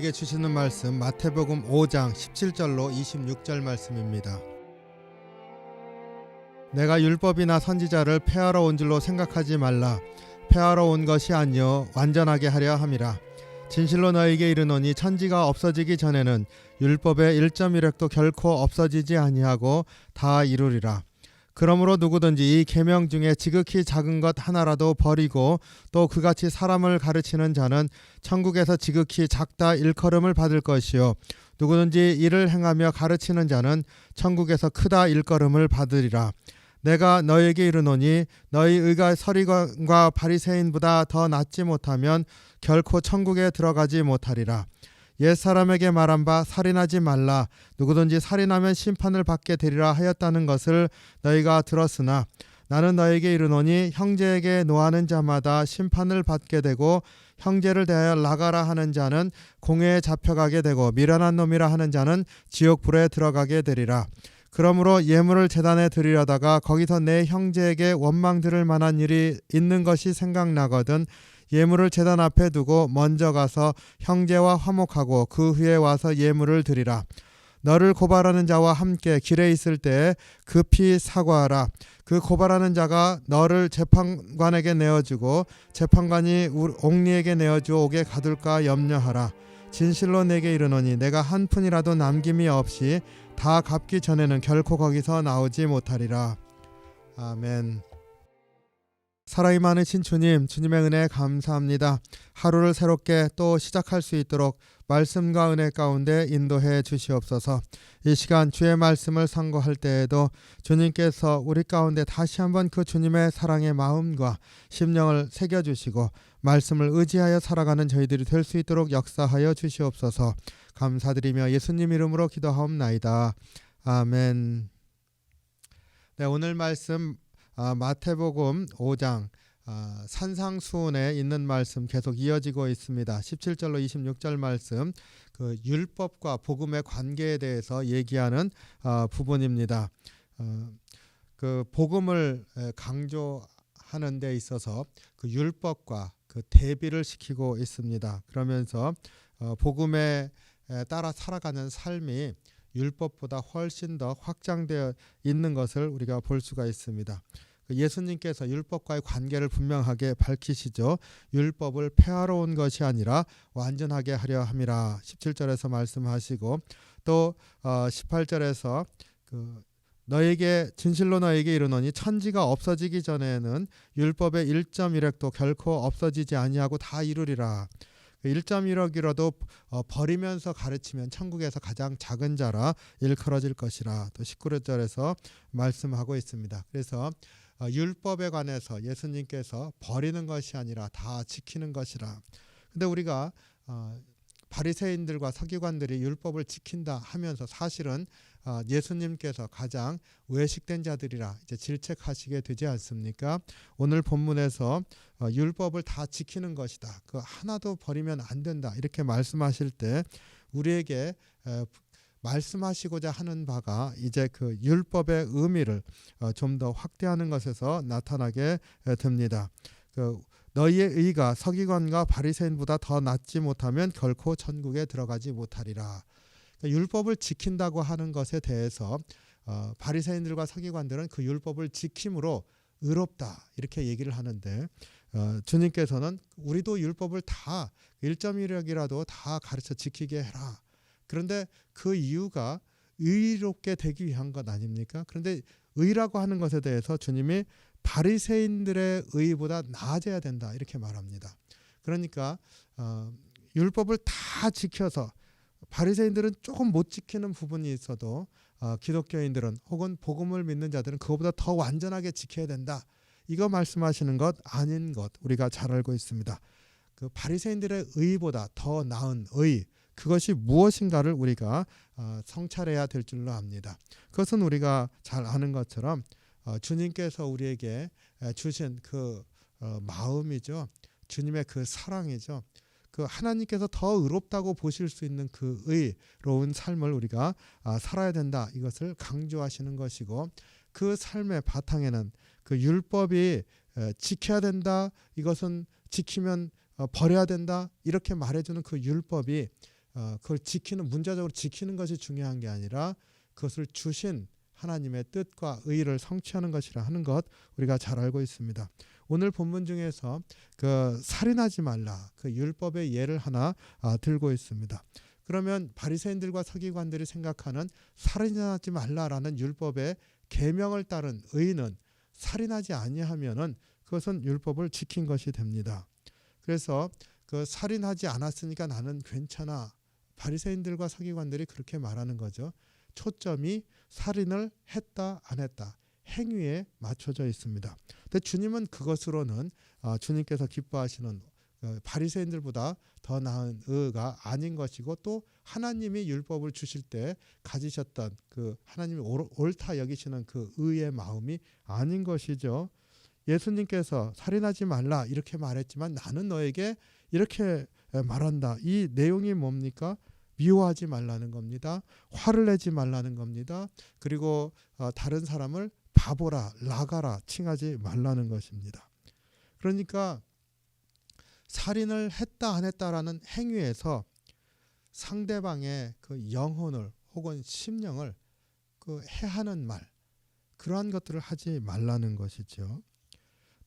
우리에게 주시는 말씀 마태복음 5장 17절로 26절 말씀입니다. 내가 율법이나 선지자를 폐하러 온 줄로 생각하지 말라. 폐하러 온 것이 아니요 완전하게 하려 함이라. 진실로 너희에게 이르노니 천지가 없어지기 전에는 율법의 1.1획도 결코 없어지지 아니하고 다 이루리라. 그러므로 누구든지 이 계명 중에 지극히 작은 것 하나라도 버리고 또 그같이 사람을 가르치는 자는 천국에서 지극히 작다 일컬음을 받을 것이요 누구든지 이를 행하며 가르치는 자는 천국에서 크다 일컬음을 받으리라. 내가 너희에게 이르노니 너희 의가 서리관과 바리새인보다 더 낫지 못하면 결코 천국에 들어가지 못하리라. 옛사람에게 말한 바 살인하지 말라. 누구든지 살인하면 심판을 받게 되리라 하였다는 것을 너희가 들었으나 나는 너희에게 이르노니 형제에게 노하는 자마다 심판을 받게 되고 형제를 대하여 나가라 하는 자는 공회에 잡혀가게 되고 미련한 놈이라 하는 자는 지옥불에 들어가게 되리라. 그러므로 예물을 제단에 드리려다가 거기서 내 형제에게 원망 들을 만한 일이 있는 것이 생각나거든 예물을 제단 앞에 두고 먼저 가서 형제와 화목하고 그 후에 와서 예물을 드리라. 너를 고발하는 자와 함께 길에 있을 때에 급히 사과하라. 그 고발하는 자가 너를 재판관에게 내어주고 재판관이 옥리에게 내어주어 옥에 가둘까 염려하라. 진실로 내게 이르노니 내가 한 푼이라도 남김이 없이 다 갚기 전에는 결코 거기서 나오지 못하리라. 아멘. 사랑이 많으신 주님, 주님의 은혜에 감사합니다. 하루를 새롭게 또 시작할 수 있도록 말씀과 은혜 가운데 인도해 주시옵소서. 이 시간 주의 말씀을 상고할 때에도 주님께서 우리 가운데 다시 한번 그 주님의 사랑의 마음과 심령을 새겨주시고 말씀을 의지하여 살아가는 저희들이 될 수 있도록 역사하여 주시옵소서. 감사드리며 예수님 이름으로 기도하옵나이다. 아멘. 네, 오늘 말씀 마태복음 5장 산상수훈에 있는 말씀 계속 이어지고 있습니다. 17절로 26절 말씀 그 율법과 복음의 관계에 대해서 얘기하는 부분입니다. 그 복음을 강조하는 데 있어서 그 율법과 그 대비를 시키고 있습니다. 그러면서 복음에 따라 살아가는 삶이 율법보다 훨씬 더 확장되어 있는 것을 우리가 볼 수가 있습니다. 예수님께서 율법과의 관계를 분명하게 밝히시죠. 율법을 폐하러 온 것이 아니라 완전하게 하려 함이라 17절에서 말씀하시고 또 18절에서 너에게 진실로 너에게 이르노니 천지가 없어지기 전에는 율법의 1.1획도 결코 없어지지 아니하고 다 이루리라. 1.1억이라도 버리면서 가르치면 천국에서 가장 작은 자라 일컬어질 것이라 또 19절에서 말씀하고 있습니다. 그래서 율법에 관해서 예수님께서 버리는 것이 아니라 다 지키는 것이라. 근데 우리가 바리새인들과 서기관들이 율법을 지킨다 하면서 사실은 예수님께서 가장 외식된 자들이라 이제 질책하시게 되지 않습니까? 오늘 본문에서 율법을 다 지키는 것이다. 그 하나도 버리면 안 된다. 이렇게 말씀하실 때 우리에게 말씀하시고자 하는 바가 이제 그 율법의 의미를 좀 더 확대하는 것에서 나타나게 됩니다. 너희의 의가 서기관과 바리새인보다 더 낫지 못하면 결코 천국에 들어가지 못하리라. 율법을 지킨다고 하는 것에 대해서 바리새인들과 서기관들은 그 율법을 지킴으로 의롭다 이렇게 얘기를 하는데 주님께서는 우리도 율법을 다 1.1획이라도 다 가르쳐 지키게 해라. 그런데 그 이유가 의롭게 되기 위한 것 아닙니까? 그런데 의라고 하는 것에 대해서 주님이 바리새인들의 의보다 나아져야 된다 이렇게 말합니다. 그러니까 율법을 다 지켜서 바리새인들은 조금 못 지키는 부분이 있어도 기독교인들은 혹은 복음을 믿는 자들은 그거보다 더 완전하게 지켜야 된다. 이거 말씀하시는 것 아닌 것 우리가 잘 알고 있습니다. 그 바리새인들의 의보다 더 나은 의 그것이 무엇인가를 우리가 성찰해야 될 줄로 압니다. 그것은 우리가 잘 아는 것처럼 주님께서 우리에게 주신 그 마음이죠. 주님의 그 사랑이죠. 그 하나님께서 더 의롭다고 보실 수 있는 그 의로운 삶을 우리가 살아야 된다. 이것을 강조하시는 것이고 그 삶의 바탕에는 그 율법이 지켜야 된다. 이것은 지키면 버려야 된다. 이렇게 말해주는 그 율법이 그걸 문자적으로 지키는 것이 중요한 게 아니라 그것을 주신 하나님의 뜻과 의를 성취하는 것이라 하는 것 우리가 잘 알고 있습니다. 오늘 본문 중에서 그 살인하지 말라 그 율법의 예를 하나 들고 있습니다. 그러면 바리새인들과 서기관들이 생각하는 살인하지 말라라는 율법의 계명을 따른 의는 살인하지 아니하면은 그것은 율법을 지킨 것이 됩니다. 그래서 그 살인하지 않았으니까 나는 괜찮아. 바리새인들과 서기관들이 그렇게 말하는 거죠. 초점이 살인을 했다 안 했다 행위에 맞춰져 있습니다. 근데 주님은 그것으로는 주님께서 기뻐하시는 바리새인들보다 더 나은 의가 아닌 것이고 또 하나님이 율법을 주실 때 가지셨던 그 하나님이 옳다 여기시는 그 의의 마음이 아닌 것이죠. 예수님께서 살인하지 말라 이렇게 말했지만 나는 너에게 이렇게 말한다. 이 내용이 뭡니까? 미워하지 말라는 겁니다. 화를 내지 말라는 겁니다. 그리고 다른 사람을 바보라, 라가라 칭하지 말라는 것입니다. 그러니까 살인을 했다 안 했다라는 행위에서 상대방의 그 영혼을 혹은 심령을 그 해하는 말 그러한 것들을 하지 말라는 것이죠.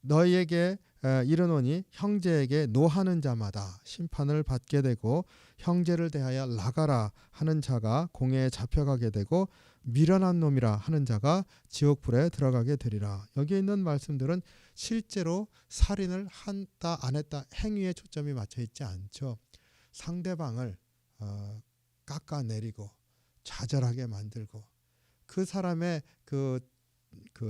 너희에게 이르노니 형제에게 노하는 자마다 심판을 받게 되고 형제를 대하여 나가라 하는 자가 공회에 잡혀가게 되고 미련한 놈이라 하는 자가 지옥불에 들어가게 되리라. 여기에 있는 말씀들은 실제로 살인을 한다 안 했다 행위에 초점이 맞춰 있지 않죠. 상대방을 깎아내리고 좌절하게 만들고 그 사람의 그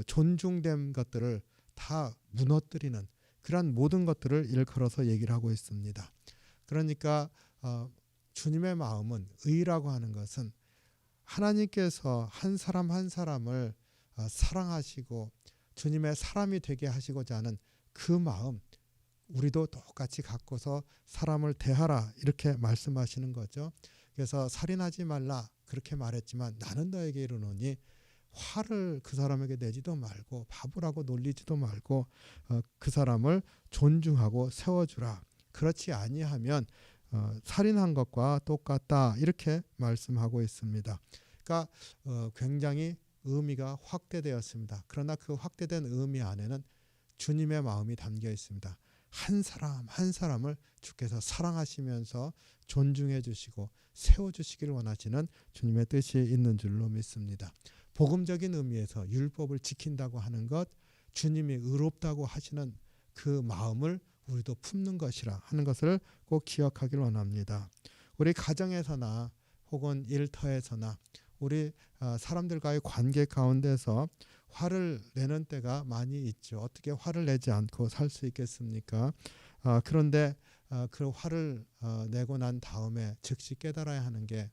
존중된 것들을 다 무너뜨리는 그러한 모든 것들을 일컬어서 얘기를 하고 있습니다. 그러니까 주님의 마음은 의라고 하는 것은 하나님께서 한 사람 한 사람을 사랑하시고 주님의 사람이 되게 하시고자 하는 그 마음 우리도 똑같이 갖고서 사람을 대하라 이렇게 말씀하시는 거죠. 그래서 살인하지 말라 그렇게 말했지만 나는 너에게 이르노니 화를 그 사람에게 내지도 말고 바보라고 놀리지도 말고 그 사람을 존중하고 세워주라. 그렇지 아니하면 살인한 것과 똑같다 이렇게 말씀하고 있습니다. 그러니까 굉장히 의미가 확대되었습니다. 그러나 그 확대된 의미 안에는 주님의 마음이 담겨 있습니다. 한 사람 한 사람을 주께서 사랑하시면서 존중해 주시고 세워주시기를 원하시는 주님의 뜻이 있는 줄로 믿습니다. 복음적인 의미에서 율법을 지킨다고 하는 것, 주님이 의롭다고 하시는 그 마음을 우리도 품는 것이라 하는 것을 꼭 기억하길 원합니다. 우리 가정에서나 혹은 일터에서나 우리 사람들과의 관계 가운데서 화를 내는 때가 많이 있죠. 어떻게 화를 내지 않고 살 수 있겠습니까? 그런데 그 화를 내고 난 다음에 즉시 깨달아야 하는 게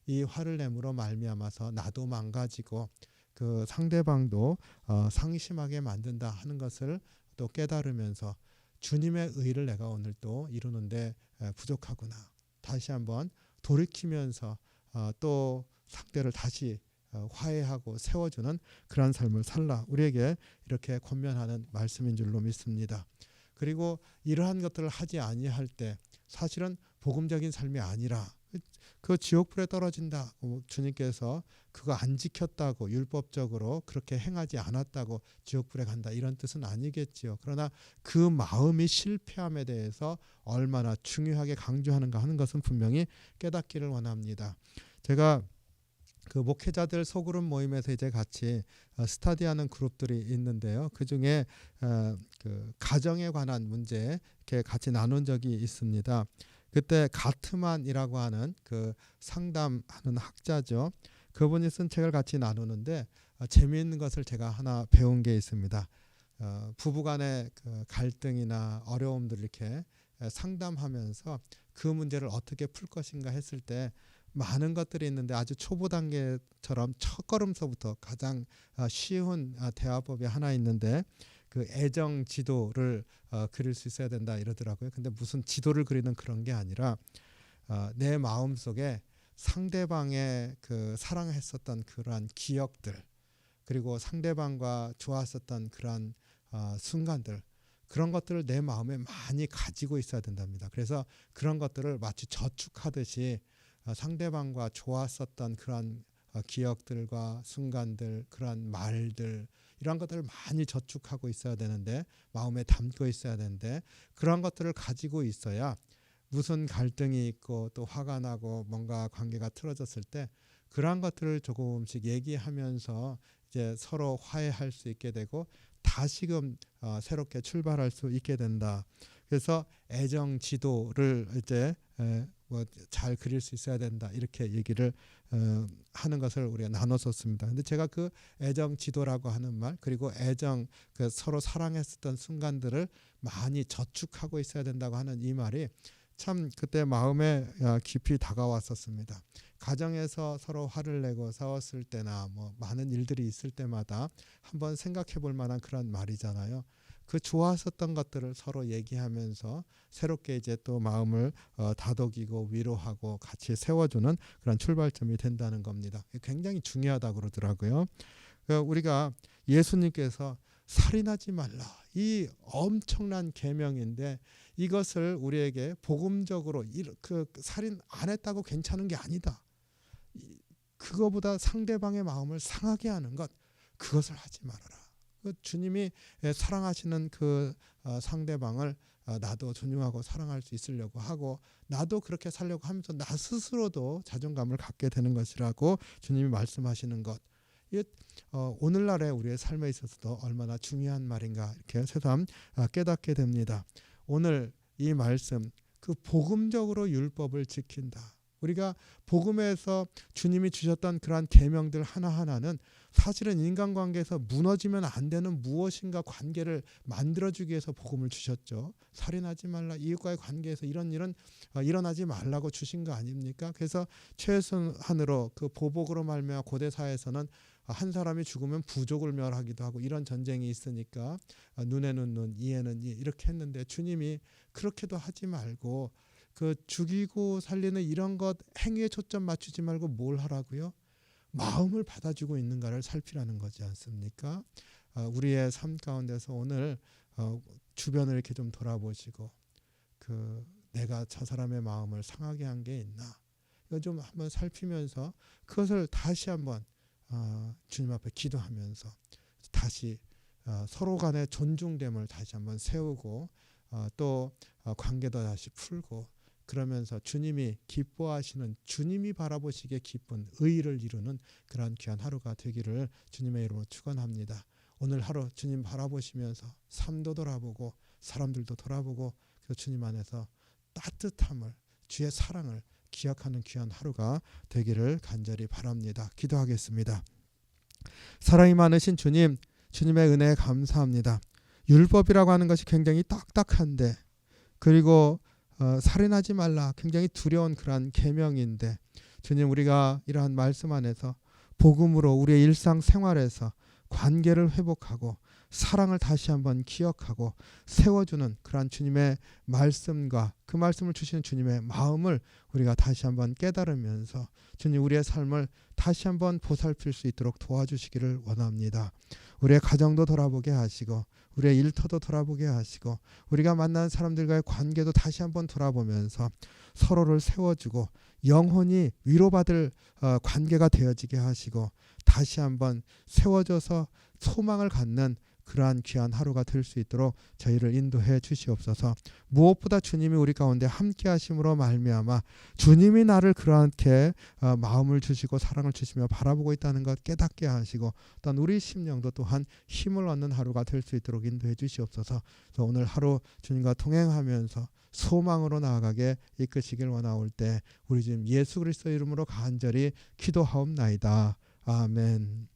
이 화를 내므로 말미암아서 나도 망가지고 그 상대방도 상심하게 만든다 하는 것을 또 깨달으면서 주님의 의를 내가 오늘 또 이루는데 부족하구나. 다시 한번 돌이키면서 또 상대를 다시 화해하고 세워주는 그러한 삶을 살라. 우리에게 이렇게 권면하는 말씀인 줄로 믿습니다. 그리고 이러한 것들을 하지 아니할 때 사실은 복음적인 삶이 아니라 그 지옥불에 떨어진다. 주님께서 그거 안 지켰다고 율법적으로 그렇게 행하지 않았다고 지옥불에 간다. 이런 뜻은 아니겠지요. 그러나 그 마음이 실패함에 대해서 얼마나 중요하게 강조하는가 하는 것은 분명히 깨닫기를 원합니다. 제가 그 목회자들 소그룹 모임에서 이제 같이 스터디하는 그룹들이 있는데요. 그 중에 그 가정에 관한 문제 이렇게 같이 나눈 적이 있습니다. 그때 가트만이라고 하는 그 상담하는 학자죠. 그분이 쓴 책을 같이 나누는데 재미있는 것을 제가 하나 배운 게 있습니다. 부부간의 그 갈등이나 어려움들 이렇게 상담하면서 그 문제를 어떻게 풀 것인가 했을 때 많은 것들이 있는데 아주 초보 단계처럼 첫걸음서부터 가장 쉬운 대화법이 하나 있는데 그 애정 지도를 그릴 수 있어야 된다 이러더라고요. 근데 무슨 지도를 그리는 그런 게 아니라 내 마음속에 상대방의 그 사랑했었던 그러한 기억들 그리고 상대방과 좋았었던 그러한 순간들 그런 것들을 내 마음에 많이 가지고 있어야 된답니다. 그래서 그런 것들을 마치 저축하듯이 상대방과 좋았었던 그런 기억들과 순간들, 그런 말들, 이런 것들을 많이 저축하고 있어야 되는데, 마음에 담고 있어야 되는데, 그런 것들을 가지고 있어야 무슨 갈등이 있고 또 화가 나고 뭔가 관계가 틀어졌을 때 그러한 것들을 조금씩 얘기하면서 이제 서로 화해할 수 있게 되고 다시금 새롭게 출발할 수 있게 된다. 그래서 애정 지도를 이제 잘 그릴 수 있어야 된다, 이렇게 얘기를 하는 것을 우리가 나눴었습니다. 근데 제가 그 애정 지도라고 하는 말, 그리고 애정, 그 서로 사랑했었던 순간들을 많이 저축하고 있어야 된다고 하는 이 말이 참 그때 마음에 깊이 다가왔었습니다. 가정에서 서로 화를 내고 싸웠을 때나 뭐 많은 일들이 있을 때마다 한번 생각해 볼 만한 그런 말이잖아요. 그 좋았었던 것들을 서로 얘기하면서 새롭게 이제 또 마음을 다독이고 위로하고 같이 세워주는 그런 출발점이 된다는 겁니다. 굉장히 중요하다고 그러더라고요. 우리가 예수님께서 살인하지 말라, 이 엄청난 계명인데 이것을 우리에게 복음적으로 그 살인 안 했다고 괜찮은 게 아니다, 그거보다 상대방의 마음을 상하게 하는 것, 그것을 하지 말아라. 주님이 사랑하시는 그 상대방을 나도 존중하고 사랑할 수 있으려고 하고 나도 그렇게 살려고 하면서 나 스스로도 자존감을 갖게 되는 것이라고 주님이 말씀하시는 것, 오늘날의 우리의 삶에 있어서도 얼마나 중요한 말인가, 이렇게 새삼 깨닫게 됩니다. 오늘 이 말씀, 그 복음적으로 율법을 지킨다. 우리가 복음에서 주님이 주셨던 그러한 계명들 하나하나는 사실은 인간관계에서 무너지면 안 되는 무엇인가 관계를 만들어주기 위해서 복음을 주셨죠. 살인하지 말라, 이웃과의 관계에서 이런 일은 일어나지 말라고 주신 거 아닙니까? 그래서 최소한으로 그 보복으로 말미암아 고대 사회에서는 한 사람이 죽으면 부족을 멸하기도 하고 이런 전쟁이 있으니까 눈에는 눈, 이에는 이, 이렇게 했는데 주님이 그렇게도 하지 말고 그 죽이고 살리는 이런 것 행위에 초점 맞추지 말고 뭘 하라고요? 마음을 받아주고 있는가를 살피라는 거지 않습니까? 우리의 삶 가운데서 오늘 주변을 이렇게 좀 돌아보시고 내가 저 사람의 마음을 상하게 한 게 있나, 이거 좀 한번 살피면서 그것을 다시 한번 주님 앞에 기도하면서 다시 서로 간의 존중됨을 다시 한번 세우고 또 관계도 다시 풀고, 그러면서 주님이 기뻐하시는, 주님이 바라보시기에 기쁜 의를 이루는 그러한 귀한 하루가 되기를 주님의 이름으로 축원합니다. 오늘 하루 주님 바라보시면서 삶도 돌아보고 사람들도 돌아보고 그 주님 안에서 따뜻함을, 주의 사랑을 기억하는 귀한 하루가 되기를 간절히 바랍니다. 기도하겠습니다. 사랑이 많으신 주님, 주님의 은혜에 감사합니다. 율법이라고 하는 것이 굉장히 딱딱한데, 그리고 살인하지 말라, 굉장히 두려운 그러한 계명인데, 주님, 우리가 이러한 말씀 안에서 복음으로 우리의 일상생활에서 관계를 회복하고 사랑을 다시 한번 기억하고 세워주는 그러한 주님의 말씀과 그 말씀을 주시는 주님의 마음을 우리가 다시 한번 깨달으면서 주님, 우리의 삶을 다시 한번 보살필 수 있도록 도와주시기를 원합니다. 우리의 가정도 돌아보게 하시고 우리의 일터도 돌아보게 하시고 우리가 만난 사람들과의 관계도 다시 한번 돌아보면서 서로를 세워주고 영혼이 위로받을 관계가 되어지게 하시고 다시 한번 세워져서 소망을 갖는 그러한 귀한 하루가 될 수 있도록 저희를 인도해 주시옵소서. 무엇보다 주님이 우리 가운데 함께 하심으로 말미암아 주님이 나를 그렇게 마음을 주시고 사랑을 주시며 바라보고 있다는 것 깨닫게 하시고 또한 우리 심령도 또한 힘을 얻는 하루가 될 수 있도록 인도해 주시옵소서. 그래서 오늘 하루 주님과 동행하면서 소망으로 나아가게 이끄시길 원하올 때 우리 주님 예수 그리스도 이름으로 간절히 기도하옵나이다. 아멘.